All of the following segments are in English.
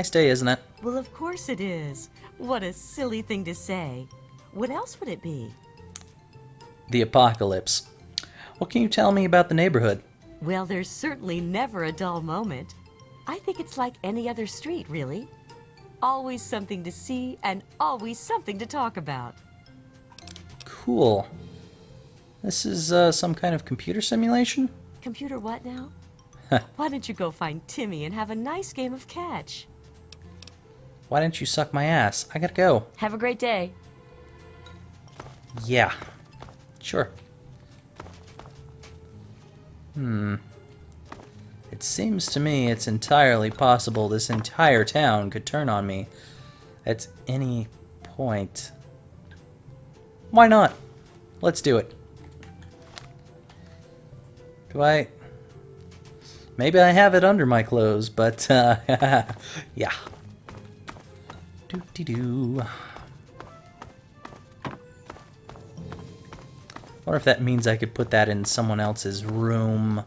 nice day, isn't it? Well, of course it is. What a silly thing to say. What else would it be? The apocalypse. What can you tell me about the neighborhood? Well, there's certainly never a dull moment. I think it's like any other street, really. Always something to see and always something to talk about. Cool. This is some kind of computer simulation? Computer what now? Why don't you go find Timmy and have a nice game of catch? Why didn't you suck my ass? I gotta go. Have a great day. Yeah. Sure. It seems to me it's entirely possible this entire town could turn on me at any point. Why not? Let's do it. Do I... Maybe I have it under my clothes, but, yeah. Doo-dee-doo. I wonder if that means I could put that in someone else's room,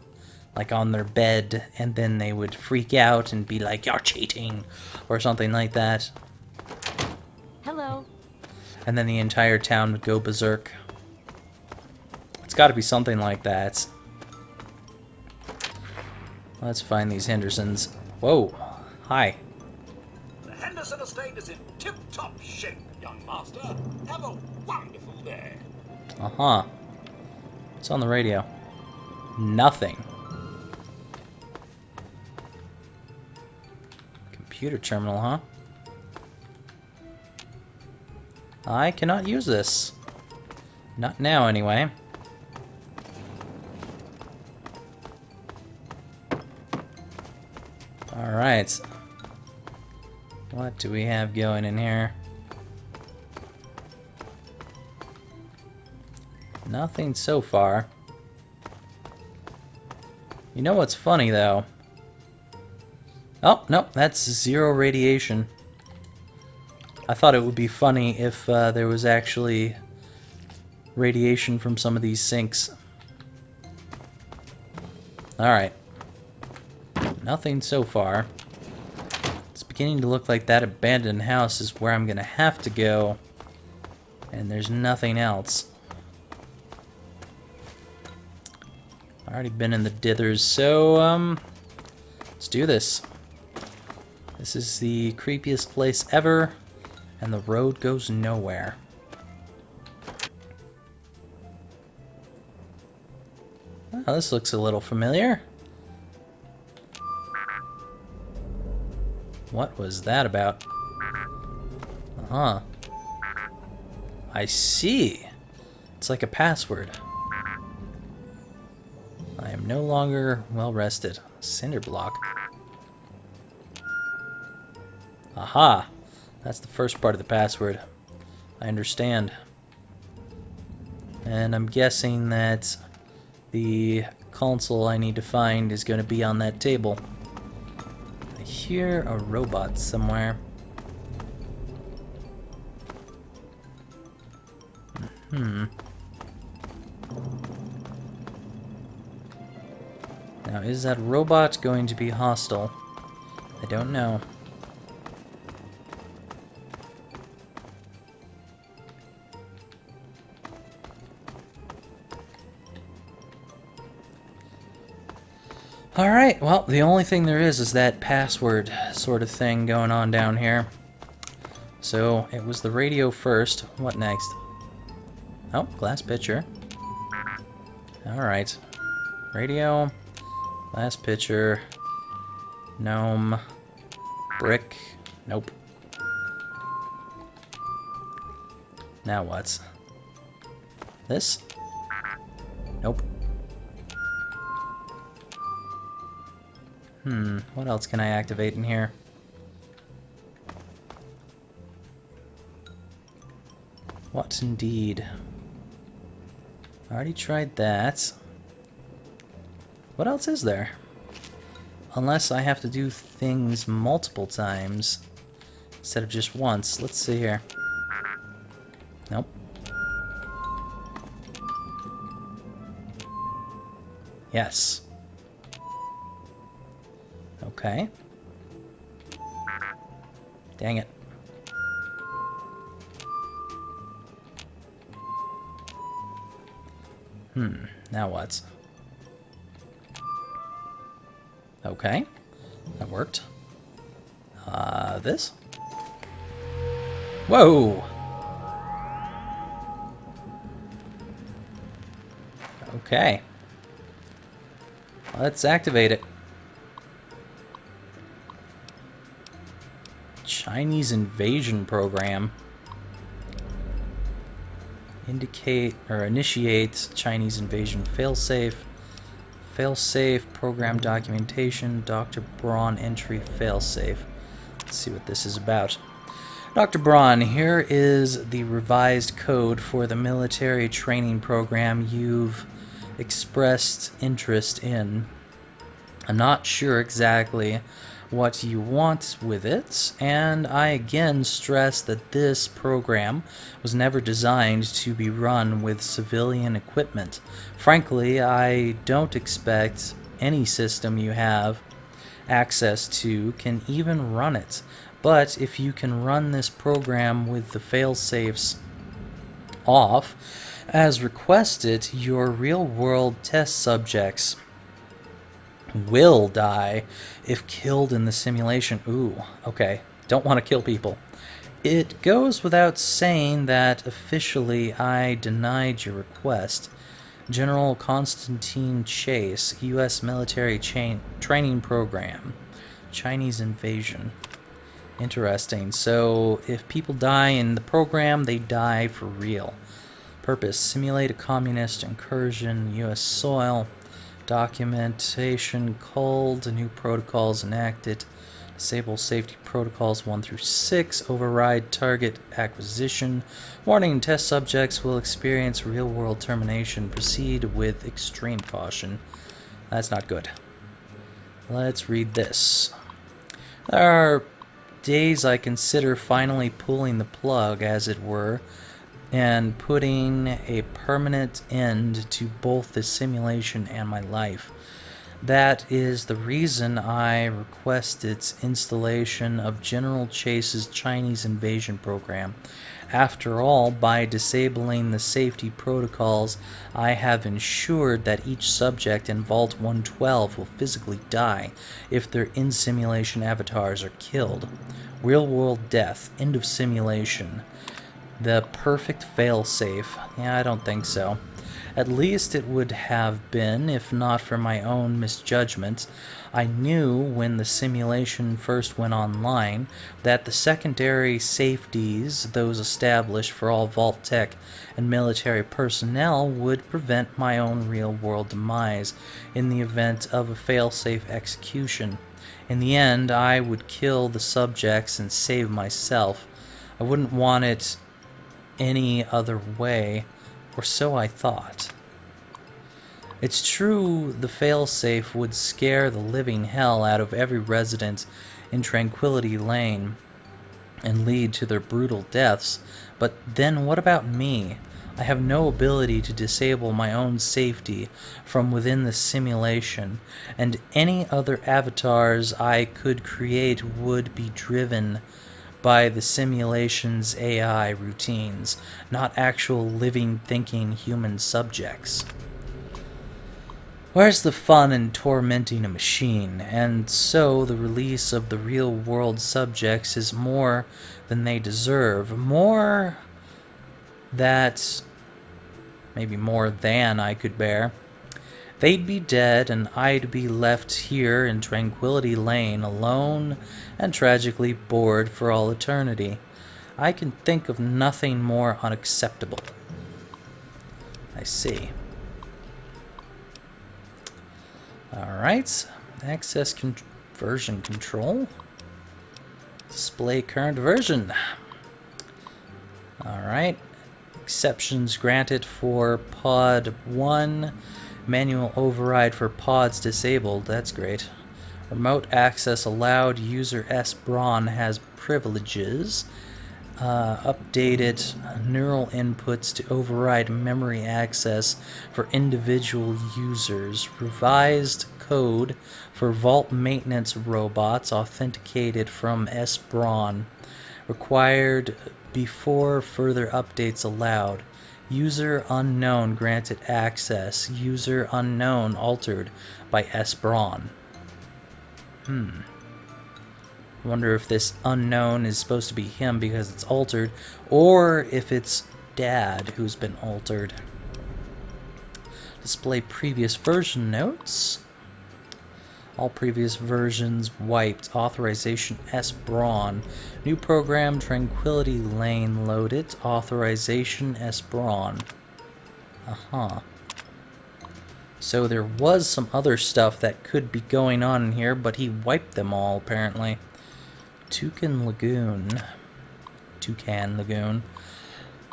like on their bed, and then they would freak out and be like, "You're cheating," or something like that. Hello. And then the entire town would go berserk. It's got to be something like that. Let's find these Hendersons. Whoa. Hi. The Henderson estate is in tip-top shape, young master. Have a wonderful day. Uh-huh. What's on the radio? Nothing. Computer terminal, huh? I cannot use this. Not now, anyway. Alright. What do we have going in here? Nothing so far. You know what's funny, though? Oh, no, that's zero radiation. I thought it would be funny if there was actually radiation from some of these sinks. Alright. Nothing so far. It's beginning to look like that abandoned house is where I'm gonna have to go. And there's nothing else. Already been in the dithers, so, let's do this. This is the creepiest place ever, and the road goes nowhere. Oh, this looks a little familiar. What was that about? Uh-huh. I see. It's like a password. I am no longer well rested. Cinder block. Aha! That's the first part of the password. I understand. And I'm guessing that the console I need to find is going to be on that table. I hear a robot somewhere. Now, is that robot going to be hostile? I don't know. Alright, well, the only thing there is that password sort of thing going on down here. So, it was the radio first. What next? Oh, glass pitcher. Alright. Radio, glass pitcher, gnome, brick. Nope. Now what? This? Nope. What else can I activate in here? What indeed? I already tried that. What else is there? Unless I have to do things multiple times instead of just once. Let's see here. Nope. Yes. Okay. Dang it. Now what? Okay. That worked. This? Whoa! Okay. Let's activate it. Chinese invasion program. Indicate or initiate Chinese invasion failsafe. Failsafe program documentation. Dr. Braun entry failsafe. Let's see what this is about. Dr. Braun, here is the revised code for the military training program you've expressed interest in. I'm not sure exactly what you want with it, and I again stress that this program was never designed to be run with civilian equipment. Frankly, I don't expect any system you have access to can even run it. But if you can run this program with the failsafes off, as requested, your real-world test subjects will die if killed in the simulation. Ooh, okay. Don't want to kill people. It goes without saying that officially I denied your request. General Constantine Chase, U.S. Military Training Program. Chinese invasion. Interesting. So, if people die in the program, they die for real. Purpose: simulate a communist incursion, U.S. soil. Documentation culled, new protocols enacted. Disable safety protocols 1 through 6. Override target acquisition. Warning: test subjects will experience real-world termination. Proceed with extreme caution. That's not good. Let's read this. There are days I consider finally pulling the plug, as it were, and putting a permanent end to both the simulation and my life. That is the reason I requested installation of General Chase's Chinese invasion program. After all, by disabling the safety protocols, I have ensured that each subject in Vault 112 will physically die if their in-simulation avatars are killed. Real-world death. End of simulation. The perfect failsafe. Yeah, I don't think so. At least it would have been, if not for my own misjudgment. I knew when the simulation first went online that the secondary safeties, those established for all Vault Tech and military personnel, would prevent my own real-world demise in the event of a failsafe execution. In the end, I would kill the subjects and save myself. I wouldn't want it any other way, or so I thought. It's true the failsafe would scare the living hell out of every resident in Tranquility Lane and lead to their brutal deaths, but then what about me? I have no ability to disable my own safety from within the simulation, and any other avatars I could create would be driven by the simulation's AI routines, not actual living, thinking human subjects. Where's the fun in tormenting a machine? And so the release of the real-world subjects is more than they deserve. More that... maybe more than I could bear. They'd be dead, and I'd be left here in Tranquility Lane, alone and tragically bored for all eternity. I can think of nothing more unacceptable. I see. Alright. Access version control. Display current version. Alright. Exceptions granted for Pod 1. Manual override for pods disabled. That's great. Remote access allowed. User S. Braun has privileges. updated neural inputs to override memory access for individual users, revised code for vault maintenance robots authenticated from S-Brawn, required before further updates allowed. User unknown granted access. User unknown altered by S-Brawn. Wonder if this unknown is supposed to be him because it's altered, or if it's Dad who's been altered. Display previous version notes. All previous versions wiped. Authorization S-Brawn. New program Tranquility Lane loaded. Authorization S-Brawn. So there was some other stuff that could be going on in here, but he wiped them all apparently. Toucan Lagoon.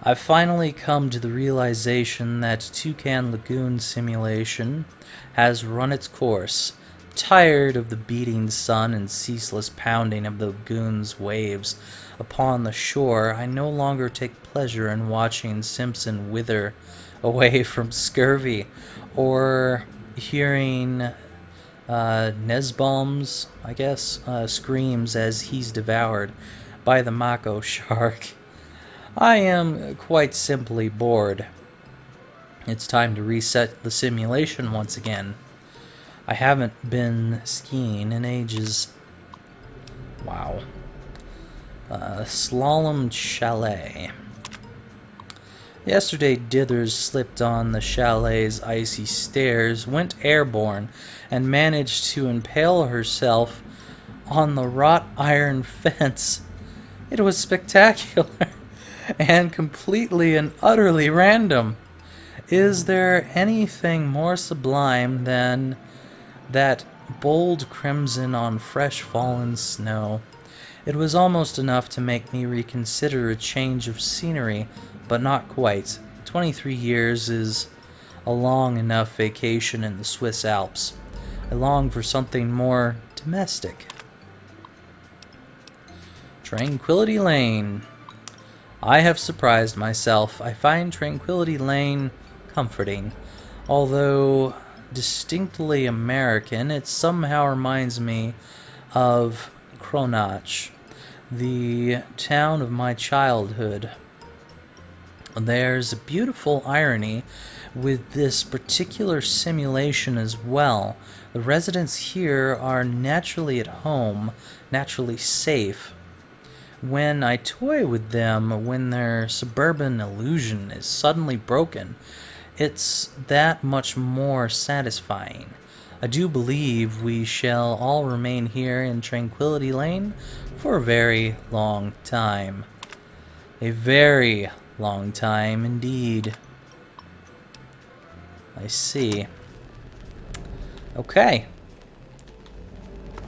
I've finally come to the realization that Toucan Lagoon simulation has run its course. Tired of the beating sun and ceaseless pounding of the lagoon's waves upon the shore, I no longer take pleasure in watching Simpson wither away from scurvy, or hearing Nesbaum's, screams as he's devoured by the mako shark. I am quite simply bored. It's time to reset the simulation once again. I haven't been skiing in ages. Wow. Slalom Chalet. Yesterday, Dithers slipped on the chalet's icy stairs, went airborne, and managed to impale herself on the wrought iron fence. It was spectacular and completely and utterly random. Is there anything more sublime than that bold crimson on fresh fallen snow? It was almost enough to make me reconsider a change of scenery, but not quite. 23 years is a long enough vacation in the Swiss Alps. I long for something more domestic. Tranquility Lane. I have surprised myself. I find Tranquility Lane comforting. Although distinctly American, it somehow reminds me of Kronach, the town of my childhood. There's a beautiful irony with this particular simulation as well. The residents here are naturally at home, naturally safe. When I toy with them, when their suburban illusion is suddenly broken, it's that much more satisfying. I do believe we shall all remain here in Tranquility Lane for a very long time. A very long time indeed. I see. Okay.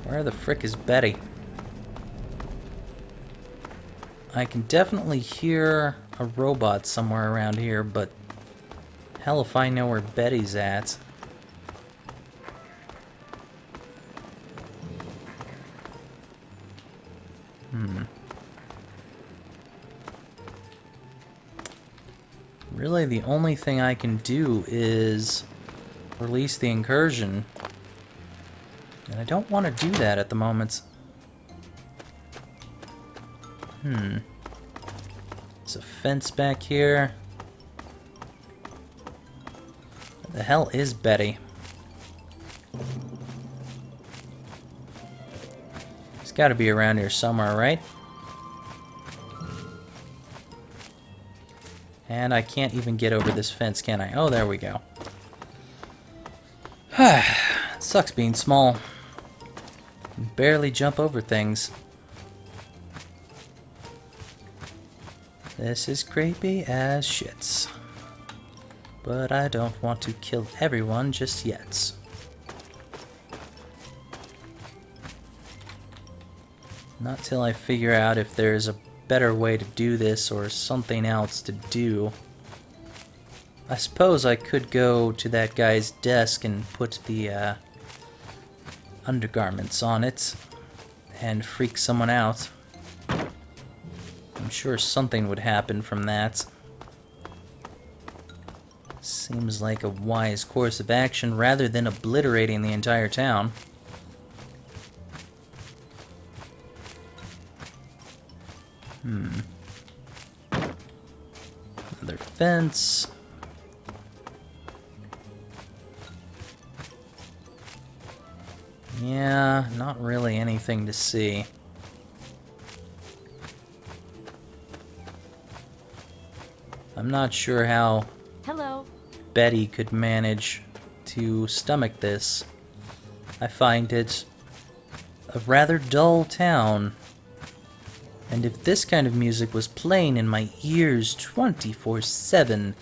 Where the frick is Betty? I can definitely hear a robot somewhere around here, but hell if I know where Betty's at. Really, the only thing I can do is release the incursion. And I don't want to do that at the moment. There's a fence back here. Where the hell is Betty? She's got to be around here somewhere, right? And I can't even get over this fence, can I? Oh, there we go. It sucks being small. Can barely jump over things. This is creepy as shits. But I don't want to kill everyone just yet. Not till I figure out if there's a better way to do this or something else to do. I suppose I could go to that guy's desk and put the undergarments on it and freak someone out. I'm sure something would happen from that. Seems like a wise course of action rather than obliterating the entire town. Another fence. Yeah, not really anything to see. I'm not sure how Hello. Betty could manage to stomach this. I find it a rather dull town. And if this kind of music was playing in my ears 24/7,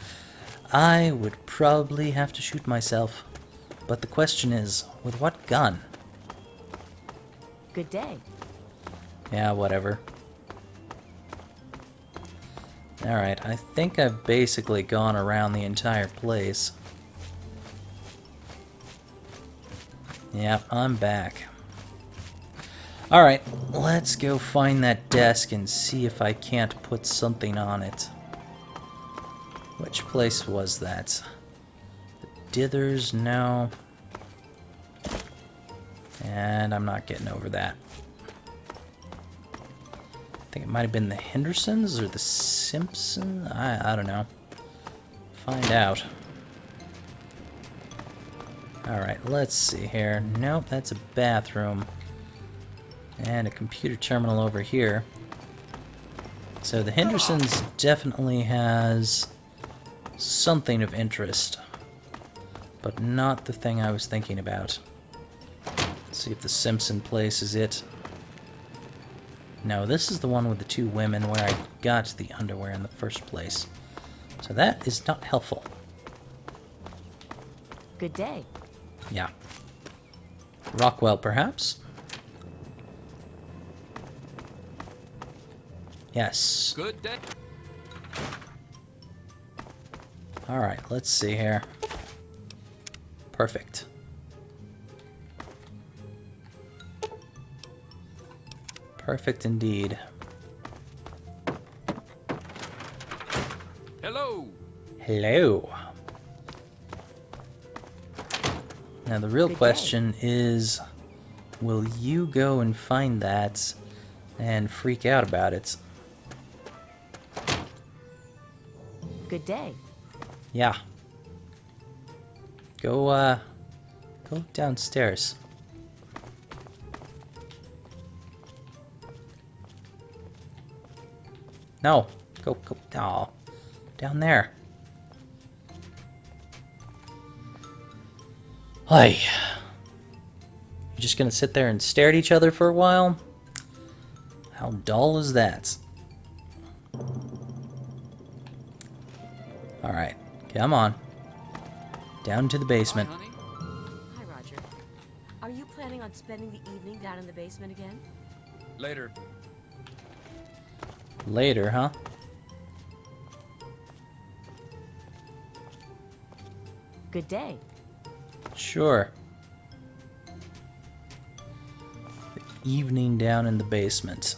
I would probably have to shoot myself. But the question is, with what gun? Good day. Yeah, whatever. Alright, I think I've basically gone around the entire place. Yep, I'm back. Alright, let's go find that desk and see if I can't put something on it. Which place was that? The Dithers? No. And I'm not getting over that. I think it might have been the Hendersons or the Simpsons? I don't know. Find out. Alright, let's see here. Nope, that's a bathroom. And a computer terminal over here. So the Hendersons definitely has something of interest. But not the thing I was thinking about. Let's see if the Simpson place is it. No, this is the one with the two women where I got the underwear in the first place. So that is not helpful. Good day. Yeah. Rockwell, perhaps? Yes. Good day. Alright, let's see here. Perfect. Perfect indeed. Hello. Hello. Now the real Good day. question is, will you go and find that and freak out about it? Good day. Yeah. Go downstairs. No. Go. Oh. Down there. Hi. You just gonna sit there and stare at each other for a while? How dull is that? Alright. Come on. Down to the basement. Hi, honey. Hi, Roger. Are you planning on spending the evening down in the basement again? Later. Later, huh? Good day. Sure. The evening down in the basement.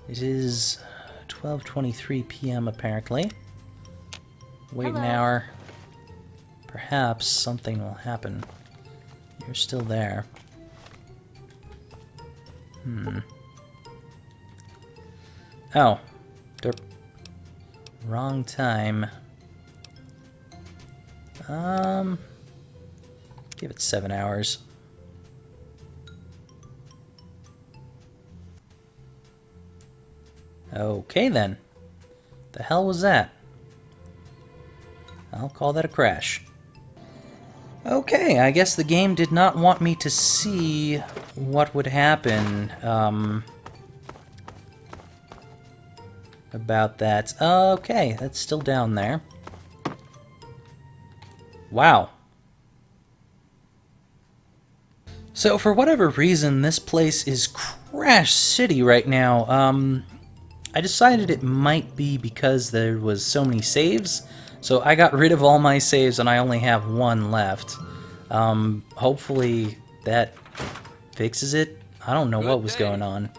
It is 12:23 p.m. apparently. Wait an Hello. hour. Perhaps something will happen. You're still there. Oh. Derp. Wrong time. Give it 7 hours. Okay then. The hell was that? I'll call that a crash. Okay, I guess the game did not want me to see what would happen about that. Okay, that's still down there. Wow. So for whatever reason, this place is Crash City right now. I decided it might be because there was so many saves. So I got rid of all my saves and I only have one left. Hopefully that fixes it. I don't know what was going on.